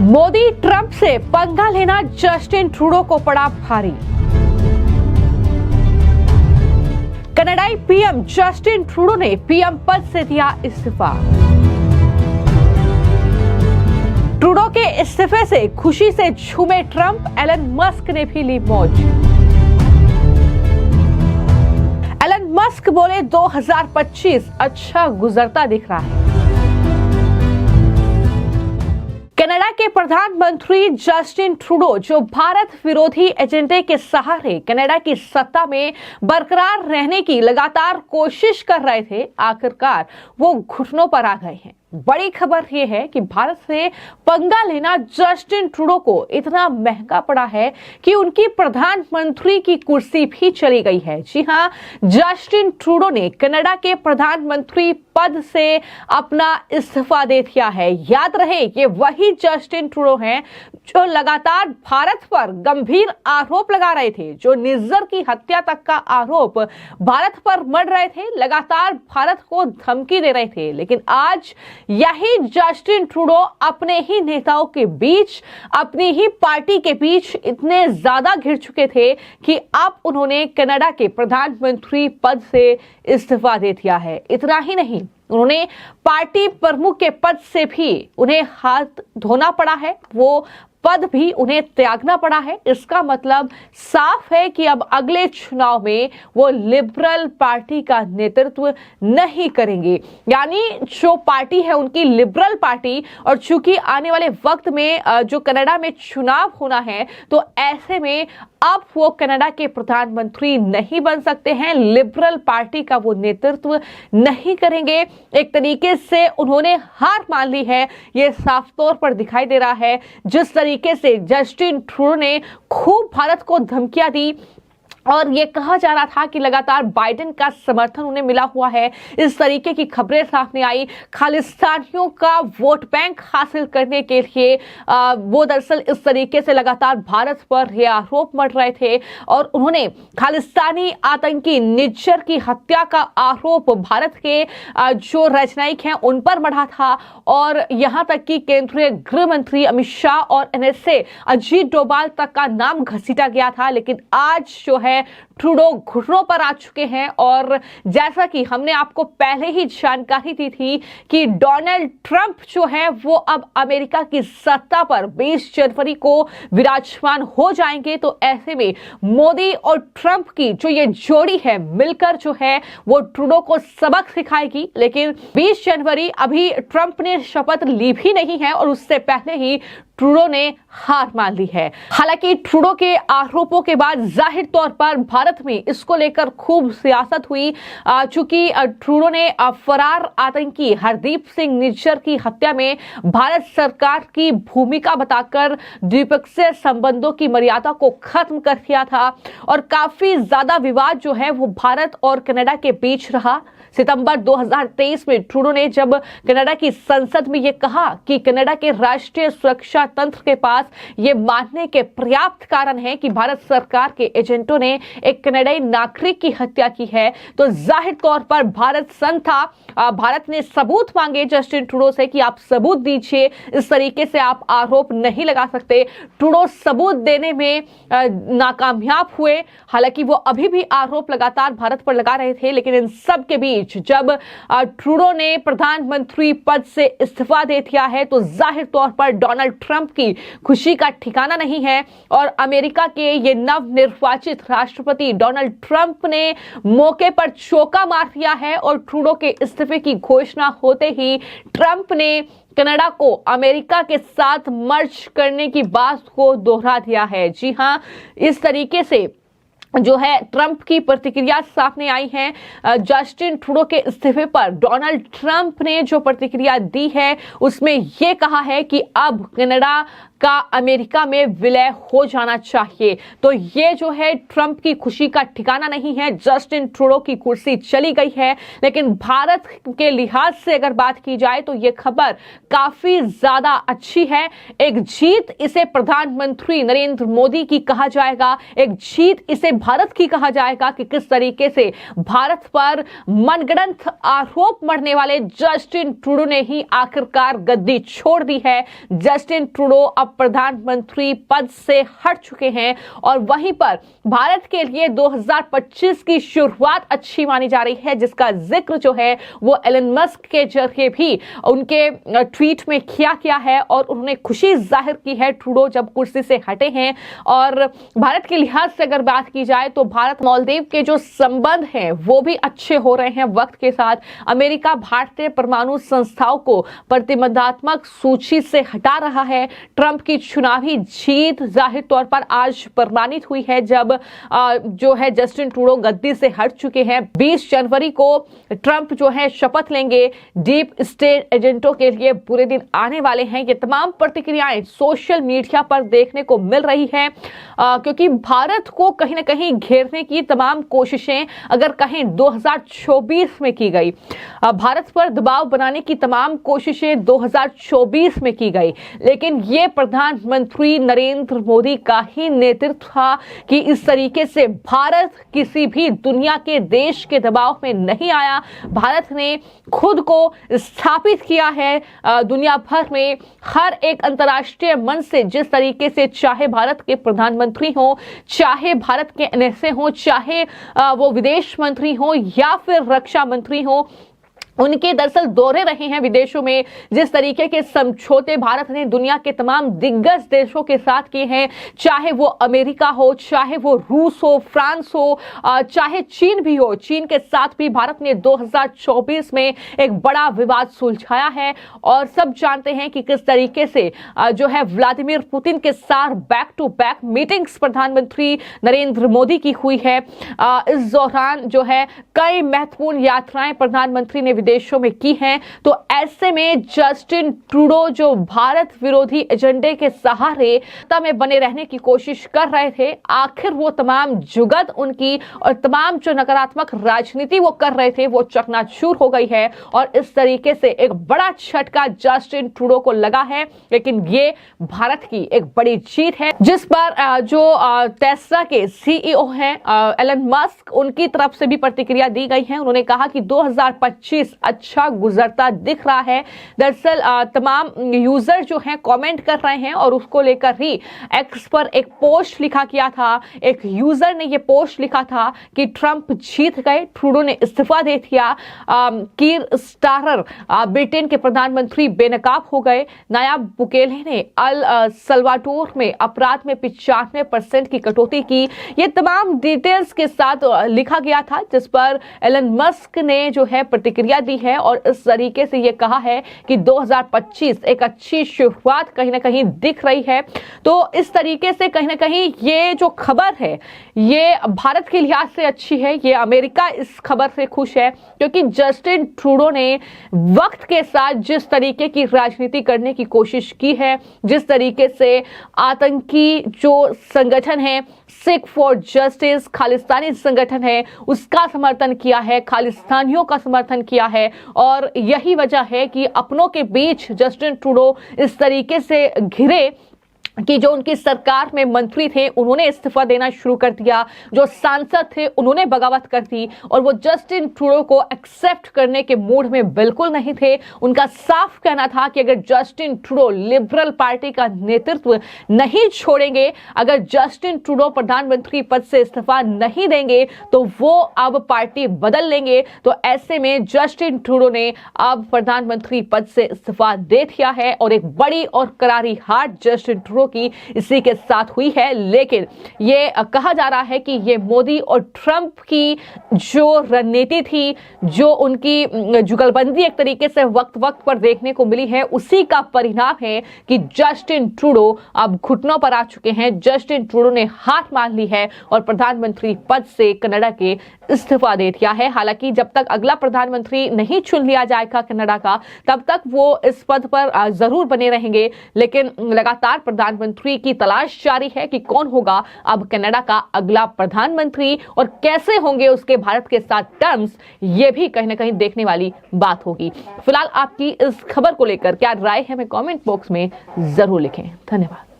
Modi Trump से पंगा लेना जस्टिन ट्रूडो को पड़ा भारी। कनाडाई पीएम जस्टिन ट्रूडो ने पीएम पद से दिया इस्तीफा। ट्रूडो के इस्तीफे से खुशी से झूमे ट्रंप, एलन मस्क ने भी ली मौज। एलन मस्क बोले 2025 अच्छा गुजरता दिख रहा है। कनाडा के प्रधानमंत्री जस्टिन ट्रूडो जो भारत विरोधी एजेंडे के सहारे कनाडा की सत्ता में बरकरार रहने की लगातार कोशिश कर रहे थे, आखिरकार वो घुटनों पर आ गए हैं। बड़ी खबर यह है कि भारत से पंगा लेना जस्टिन ट्रूडो को इतना महंगा पड़ा है कि उनकी प्रधानमंत्री की कुर्सी भी चली गई है। जी हां, जस्टिन ट्रूडो ने कनाडा के प्रधानमंत्री पद से अपना इस्तीफा दे दिया है। याद रहे, ये वही जस्टिन ट्रूडो हैं जो लगातार भारत पर गंभीर आरोप लगा रहे थे, जो निज्जर की हत्या तक का आरोप भारत पर मढ़ रहे थे, लगातार भारत को धमकी दे रहे थे। लेकिन आज यही जस्टिन ट्रूडो अपने ही नेताओं के बीच, अपनी ही पार्टी के बीच इतने ज्यादा घिर चुके थे कि अब उन्होंने कनाडा के प्रधानमंत्री पद से इस्तीफा दे दिया है। इतना ही नहीं, उन्होंने पार्टी प्रमुख के पद से भी उन्हें हाथ धोना पड़ा है, वो पद भी उन्हें त्यागना पड़ा है। इसका मतलब साफ है कि अब अगले चुनाव में वो लिबरल पार्टी का नेतृत्व नहीं करेंगे। यानी जो पार्टी है उनकी लिबरल पार्टी, और चूंकि आने वाले वक्त में जो कनाडा में चुनाव होना है, तो ऐसे में अब वो कनाडा के प्रधानमंत्री नहीं बन सकते हैं, लिबरल पार्टी का वो नेतृत्व नहीं करेंगे। एक तरीके से उन्होंने हार मान ली है, ये साफ तौर पर दिखाई दे रहा है। जिस तरीके से जस्टिन ट्रूडो ने खूब भारत को धमकियां दी और ये कहा जा रहा था कि लगातार बाइडेन का समर्थन उन्हें मिला हुआ है, इस तरीके की खबरें सामने आई। खालिस्तानियों का वोट बैंक हासिल करने के लिए वो दरअसल इस तरीके से लगातार भारत पर ये आरोप मढ़ रहे थे और उन्होंने खालिस्तानी आतंकी निज्जर की हत्या का आरोप भारत के जो राजनयिक हैं उन पर मढ़ा था। और यहां तक कि केंद्रीय गृह मंत्री अमित शाह और एनएसए अजीत डोभाल तक का नाम घसीटा गया था। लेकिन आज जो है ट्रूडो घुटनों पर आ चुके हैं और जैसा कि हमने आपको पहले ही जानकारी दी थी कि डोनाल्ड ट्रंप जो है वो अब अमेरिका की सत्ता पर 20 जनवरी को विराजमान हो जाएंगे। तो ऐसे में मोदी और ट्रंप की जो ये जोड़ी है मिलकर जो है वो ट्रूडो को सबक सिखाएगी। लेकिन 20 जनवरी अभी ट्रंप ने शपथ ली भी नहीं है और उससे पहले ही ट्रूडो ने हार मान ली है। हालांकि ट्रूडो के आरोपों के बाद जाहिर तौर पर भारत में इसको लेकर खूब सियासत हुई, चूंकि ट्रूडो ने फरार आतंकी हरदीप सिंह निज्जर की हत्या में भारत सरकार की भूमिका बताकर द्विपक्षीय संबंधों की मर्यादा को खत्म कर दिया था और काफी ज्यादा विवाद जो है वो भारत और कनाडा के बीच रहा। सितंबर 2023 में ट्रूडो ने जब कनाडा की संसद में यह कहा कि कनाडा के राष्ट्रीय सुरक्षा तंत्र के पास ये मानने के पर्याप्त कारण है कि भारत सरकार के एजेंटों ने एक कनाडाई नागरिक की हत्या की है, तो जाहिर तौर पर भारत सन था। भारत ने सबूत मांगे जस्टिन ट्रूडो से कि आप सबूत दीजिए, इस तरीके से आप आरोप नहीं लगा सकते। ट्रूडो सबूत देने में नाकामयाब हुए। हालांकि वो अभी भी आरोप लगातार भारत पर लगा रहे थे, लेकिन इन सब के बीच जब ट्रूडो ने प्रधानमंत्री पद से इस्तीफा दे दिया है तो जाहिर तौर पर डोनाल्ड ट्रंप की खुशी का ठिकाना नहीं है और अमेरिका के ये नवनिर्वाचित राष्ट्रपति डोनाल्ड ट्रंप ने मौके पर चौका मार दिया है और ट्रूडो के इस्तीफे की घोषणा होते ही ट्रंप ने कनाडा को अमेरिका के साथ मर्ज करने की बात को दोहरा दिया है। जी हां, इस तरीके से जो है ट्रंप की प्रतिक्रिया सामने आई है। जस्टिन ट्रूडो के इस्तीफे पर डोनाल्ड ट्रंप ने जो प्रतिक्रिया दी है उसमें यह कहा है कि अब कनाडा का अमेरिका में विलय हो जाना चाहिए। तो ये जो है ट्रंप की खुशी का ठिकाना नहीं है। जस्टिन ट्रूडो की कुर्सी चली गई है, लेकिन भारत के लिहाज से अगर बात की जाए तो ये खबर काफी ज्यादा अच्छी है। एक जीत इसे प्रधानमंत्री नरेंद्र मोदी की कहा जाएगा, एक जीत इसे भारत की कहा जाएगा कि किस तरीके से भारत पर मनगढ़ंत आरोप मढ़ने वाले जस्टिन ट्रूडो ने ही आखिरकार गद्दी छोड़ दी है। जस्टिन ट्रूडो अब प्रधानमंत्री पद से हट चुके हैं और वहीं पर भारत के लिए 2025 की शुरुआत अच्छी मानी जा रही है, जिसका जिक्र जो है वो एलन मस्क के जरिए भी उनके ट्वीट में किया गया है और उन्होंने खुशी जाहिर की है ट्रूडो जब कुर्सी से हटे हैं। और भारत के लिहाज से अगर बात की जाए तो भारत मालदीव के जो संबंध हैं वो भी अच्छे हो रहे हैं वक्त के साथ। अमेरिका भारतीय परमाणु संस्थाओं को प्रतिबंधात्मक सूची से हटा रहा है। ट्रंप की चुनावी जीत जाहिर तौर पर आज प्रमाणित हुई है जब जो है जस्टिन ट्रूडो गद्दी से हट चुके हैं। 20 जनवरी को ट्रंप जो है शपथ लेंगे। डीप स्टेट एजेंटों के लिए बुरे दिन आने वाले हैं। ये तमाम प्रतिक्रियाएं सोशल मीडिया पर देखने को मिल रही है क्योंकि भारत को कहीं ना कहीं घेरने की तमाम कोशिशें अगर कहें 2024 में की गई, भारत पर दबाव बनाने की तमाम कोशिशें 2024 में की गई, लेकिन ये प्रधानमंत्री नरेंद्र मोदी का ही नेतृत्व था कि इस तरीके से भारत किसी भी दुनिया के देश के दबाव में नहीं आया। भारत ने खुद को स्थापित किया है दुनिया भर में हर एक अंतर्राष्ट्रीय मंच से, जिस तरीके से चाहे भारत के प्रधानमंत्री हो, चाहे भारत के एनएसए हो, चाहे वो विदेश मंत्री हो या फिर रक्षा मंत्री हो, उनके दरअसल दौरे रहे हैं विदेशों में। जिस तरीके के समझौते भारत ने दुनिया के तमाम दिग्गज देशों के साथ किए हैं, चाहे वो अमेरिका हो, चाहे वो रूस हो, फ्रांस हो, चाहे चीन भी हो, चीन के साथ भी भारत ने 2024 में एक बड़ा विवाद सुलझाया है। और सब जानते हैं कि किस तरीके से जो है व्लादिमीर पुतिन के साथ बैक टू बैक मीटिंग्स प्रधानमंत्री नरेंद्र मोदी की हुई है। इस दौरान जो है कई महत्वपूर्ण यात्राएं प्रधानमंत्री ने देशों में की हैं। तो ऐसे में जस्टिन ट्रूडो जो भारत विरोधी एजेंडे के सहारे सत्ता में बने रहने की कोशिश कर रहे थे, आखिर वो तमाम जुगत उनकी और तमाम जो नकारात्मक राजनीति वो कर रहे थे वो चकनाचूर हो गई है। और इस तरीके से एक बड़ा झटका जस्टिन ट्रूडो को लगा है। लेकिन ये भारत की एक बड़ी जीत है, जिस पर जो टेस्ला के सीईओ हैं एलन मस्क, उनकी तरफ से भी प्रतिक्रिया दी गई है। उन्होंने कहा कि 2025 अच्छा गुजरता दिख रहा है। दरअसल तमाम यूजर जो हैं कमेंट कर रहे हैं और उसको लेकर ही एक्स पर एक पोस्ट लिखा गया था। एक यूजर ने ये पोस्ट लिखा था कि ट्रंप जीत गए, ट्रूडो ने इस्तीफा दे दिया, कीर स्टारर ब्रिटेन के प्रधानमंत्री बेनकाब हो गए, नायब बुकेले ने अल सल्वाडोर में अपराध में 95% की कटौती की। ये तमाम डिटेल्स के साथ लिखा गया था, जिस पर एलन मस्क ने जो है प्रतिक्रिया दी है और इस तरीके से ये कहा है कि 2025 एक अच्छी शुरुआत कहीं ना कहीं दिख रही है। तो इस तरीके से कहीं ना कहीं ये जो खबर है ये भारत के लिहाज से अच्छी है। ये अमेरिका इस खबर से खुश है क्योंकि जस्टिन ट्रूडो ने वक्त के साथ जिस तरीके की राजनीति करने की कोशिश की है, जिस तरीके से आतंकी जो संगठन है सिख फॉर जस्टिस, खालिस्तानी संगठन है, उसका समर्थन किया है, खालिस्तानियों का समर्थन किया है। और यही वजह है कि अपनों के बीच जस्टिन ट्रूडो इस तरीके से घिरे कि जो उनकी सरकार में मंत्री थे उन्होंने इस्तीफा देना शुरू कर दिया, जो सांसद थे उन्होंने बगावत कर दी और वो जस्टिन ट्रूडो को एक्सेप्ट करने के मूड में बिल्कुल नहीं थे। उनका साफ कहना था कि अगर जस्टिन ट्रूडो लिबरल पार्टी का नेतृत्व नहीं छोड़ेंगे, अगर जस्टिन ट्रूडो प्रधानमंत्री पद से इस्तीफा नहीं देंगे तो वो अब पार्टी बदल लेंगे। तो ऐसे में जस्टिन ट्रूडो ने अब प्रधानमंत्री पद से इस्तीफा दे दिया है और एक बड़ी और करारी हार जस्टिन ट्रूडो की इसी के साथ हुई है। लेकिन ये कहा जा रहा है कि ये मोदी और ट्रंप की जो रणनीति थी, जो उनकी जुगलबंदी एक तरीके से वक्त वक्त पर देखने को मिली है, उसी का परिणाम है कि जस्टिन ट्रूडो अब घुटनों पर आ चुके हैं। जस्टिन ट्रूडो ने हार मान ली है और प्रधानमंत्री पद से कनाडा के इस्तीफा दे दिया है। हालांकि जब तक अगला प्रधानमंत्री नहीं चुन लिया जाएगा कनाडा का, तब तक वो इस पद पर जरूर बने रहेंगे। लेकिन लगातार प्रधानमंत्री की तलाश जारी है कि कौन होगा अब कनाडा का अगला प्रधानमंत्री और कैसे होंगे उसके भारत के साथ टर्म्स, ये भी कहीं ना कहीं देखने वाली बात होगी। फिलहाल आपकी इस खबर को लेकर क्या राय है, हमें कमेंट बॉक्स में जरूर लिखें। धन्यवाद।